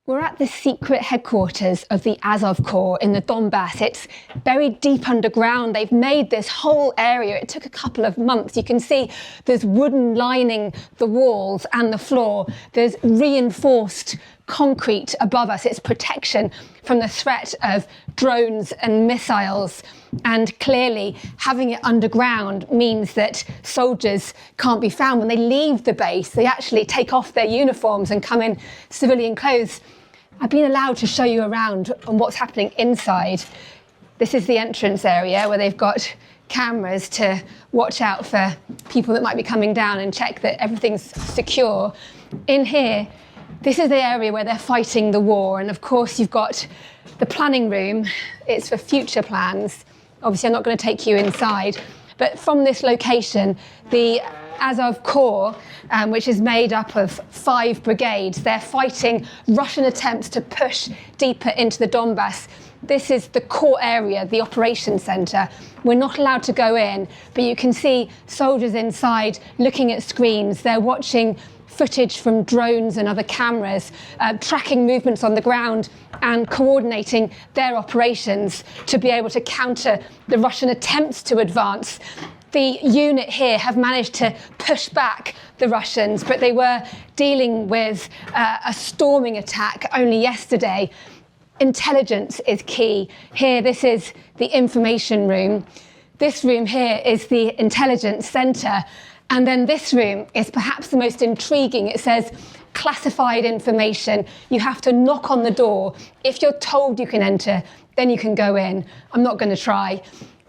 We're at the secret headquarters of the Azov Corps in the Donbas. It's buried deep underground. They've made this whole area. It took a couple of months. You can see there's wooden lining the walls and the floor. There's reinforced concrete above us. It's protection from the threat of drones and missiles. And clearly, having it underground means that soldiers can't be found. When they leave the base, they actually take off their uniforms and come in civilian clothes. I've been allowed to show you around on what's happening inside. This is the entrance area where they've got cameras to watch out for people that might be coming down and check that everything's secure. In here, this is the area where they're fighting the war. And of course, you've got the planning room. It's for future plans. Obviously, I'm not going to take you inside. But from this location, the Azov Corps, which is made up of 5 brigades, they're fighting Russian attempts to push deeper into the Donbas. This is the core area, the operations centre. We're not allowed to go in, but you can see soldiers inside looking at screens. They're watching footage from drones and other cameras, tracking movements on the ground and coordinating their operations to be able to counter the Russian attempts to advance. The unit here have managed to push back the Russians, but they were dealing with a storming attack only yesterday. Intelligence is key. Here, this is the information room. This room here is the intelligence centre. And then this room is perhaps the most intriguing. It says classified information. You have to knock on the door. If you're told you can enter, then you can go in. I'm not going to try.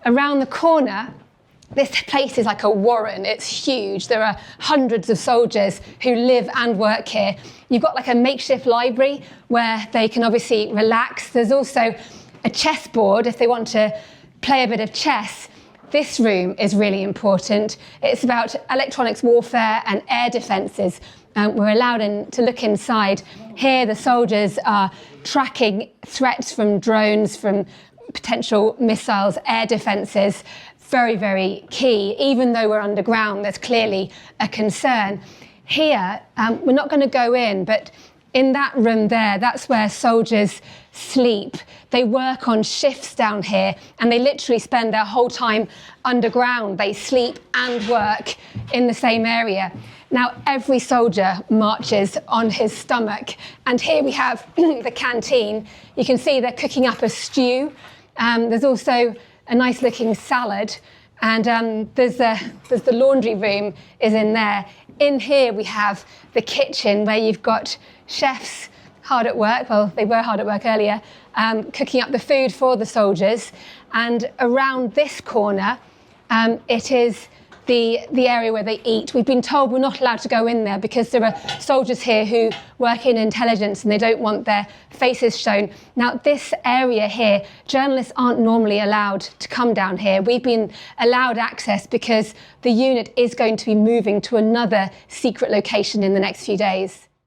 Around the corner, this place is like a warren. It's huge. There are hundreds of soldiers who live and work here. You've got like a makeshift library where they can obviously relax. There's also a chessboard if they want to play a bit of chess. This room is really important. It's about electronics warfare and air defences. We're allowed to look inside. Here, the soldiers are tracking threats from drones, from potential missiles, air defences. Very, very key. Even though we're underground, there's clearly a concern. Here, we're not going to go in, but in that room there, that's where soldiers sleep. They work on shifts down here, and they literally spend their whole time underground. They sleep and work in the same area. Now, every soldier marches on his stomach, and here we have the canteen. You can see they're cooking up a stew. There's also a nice-looking salad, and there's the laundry room is in there. In here, we have the kitchen where you've got chefs hard at work. Well, they were hard at work earlier, cooking up the food for the soldiers. And around this corner, it is the area where they eat. We've been told we're not allowed to go in there because there are soldiers here who work in intelligence and they don't want their faces shown. Now, this area here, journalists aren't normally allowed to come down here. We've been allowed access because the unit is going to be moving to another secret location in the next few days.